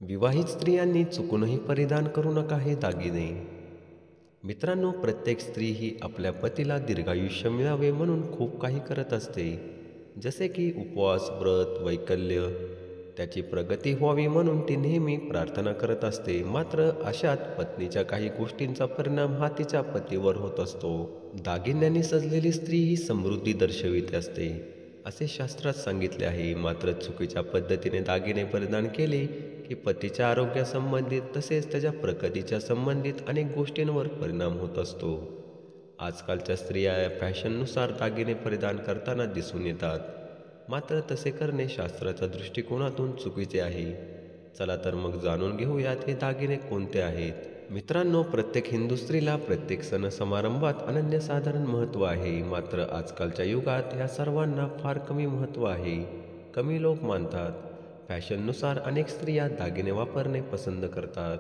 विवाहित स्त्रियांनी चुकूनही परिधान करू नका हे दागिने. मित्रांनो, प्रत्येक स्त्री ही आपल्या पतीला दीर्घायुष्य मिळावे म्हणून खूप काही करत असते. जसे की उपवास, व्रत, वैकल्य. त्याची प्रगती व्हावी म्हणून ती नेहमी प्रार्थना करत असते. मात्र अशात पत्नीच्या काही गोष्टींचा परिणाम हा तिच्या पतीवर होत असतो. दागिन्यांनी सजलेली स्त्री ही समृद्धी दर्शवित असते, असे शास्त्रात सांगितले आहे. मात्र चुकीच्या पद्धतीने दागिने परिधान केले की पतीच्या आरोग्यासंबंधित तसेच त्याच्या प्रगतीच्या संबंधित अनेक गोष्टींवर परिणाम होत असतो. आजकालच्या स्त्रिया फॅशननुसार दागिने परिधान करताना दिसून येतात. मात्र तसे करणे शास्त्राच्या दृष्टिकोनातून चुकीचे आहे. चला तर मग जाणून घेऊयात हे दागिने कोणते आहेत. मित्रांनो, प्रत्येक हिंदू स्त्रीला प्रत्येक सण समारंभात अनन्यसाधारण महत्त्व आहे. मात्र आजकालच्या युगात या सर्वांना फार कमी महत्त्व आहे. कमी लोक मानतात. फॅशननुसार अनेक स्त्रिया दागिने वापरणे पसंत करतात.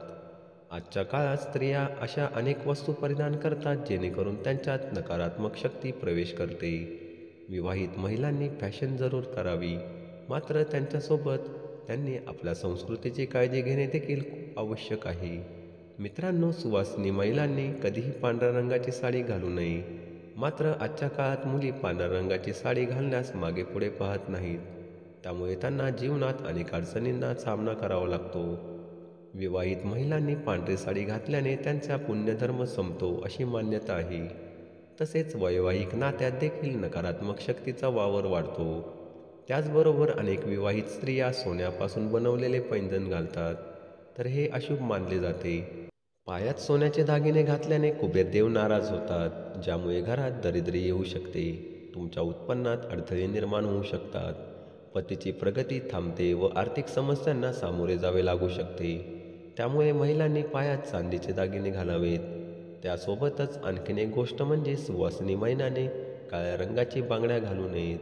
आजच्या काळात स्त्रिया अशा अनेक वस्तू परिधान करतात जेणेकरून त्यांच्यात नकारात्मक शक्ती प्रवेश करते. विवाहित महिलांनी फॅशन जरूर करावी, मात्र त्यांच्यासोबत त्यांनी आपल्या संस्कृतीची काळजी घेणे देखील खूप आवश्यक आहे. मित्रांनो, सुवासिनी महिलांनी कधीही पांढऱ्या रंगाची साडी घालू नये. मात्र आजच्या काळात मुली पांढऱ्या रंगाची साडी घालण्यास मागे पुढे पाहत नाहीत. त्यामुळे त्यांना जीवनात अनेक अडचणींना सामना करावा लागतो. विवाहित महिलांनी पांढरी साडी घातल्याने त्यांचा पुण्यधर्म संपतो अशी मान्यता आहे. तसेच वैवाहिक नात्यात देखील नकारात्मक शक्तीचा वावर वाढतो. त्याचबरोबर अनेक विवाहित स्त्रिया सोन्यापासून बनवलेले पैंजण घालतात, तर हे अशुभ मानले जाते. पायात सोन्याचे दागिने घातल्याने कुबेरदेव नाराज होतात, ज्यामुळे घरात दरिद्री येऊ शकते. तुमच्या उत्पन्नात अडथळे निर्माण होऊ शकतात. पतीची प्रगती थांबते व आर्थिक समस्यांना सामोरे जावे लागू शकते. त्यामुळे महिलांनी पायात चांदीचे दागिने घालावेत. त्यासोबतच आणखीन एक गोष्ट म्हणजे सुवासिनी महिलांनी काळ्या रंगाची बांगड्या घालू नयेत.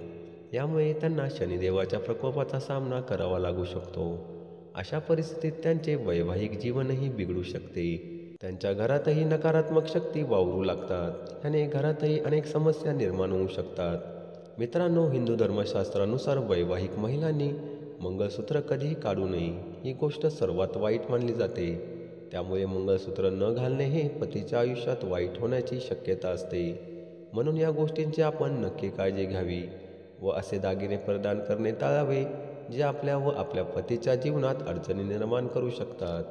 यामुळे त्यांना शनिदेवाच्या प्रकोपाचा सामना करावा लागू शकतो. अशा परिस्थितीत त्यांचे वैवाहिक जीवनही बिघडू शकते. त्यांच्या घरातही नकारात्मक शक्ती वावरू लागतात. याने घरातही अनेक समस्या निर्माण होऊ शकतात. मित्रांनो, हिंदू धर्मशास्त्रानुसार वैवाहिक महिलांनी मंगळसूत्र कधीही काढू नये. ही गोष्ट सर्वात वाईट मानली जाते. त्यामुळे मंगळसूत्र न घालणे हे पतीच्या आयुष्यात वाईट होण्याची शक्यता असते. म्हणून या गोष्टींची आपण नक्की काळजी घ्यावी व असे दागिने परिधान करणे टाळावे जे आपल्या व आपल्या पतीच्या जीवनात अडचणी निर्माण करू शकतात.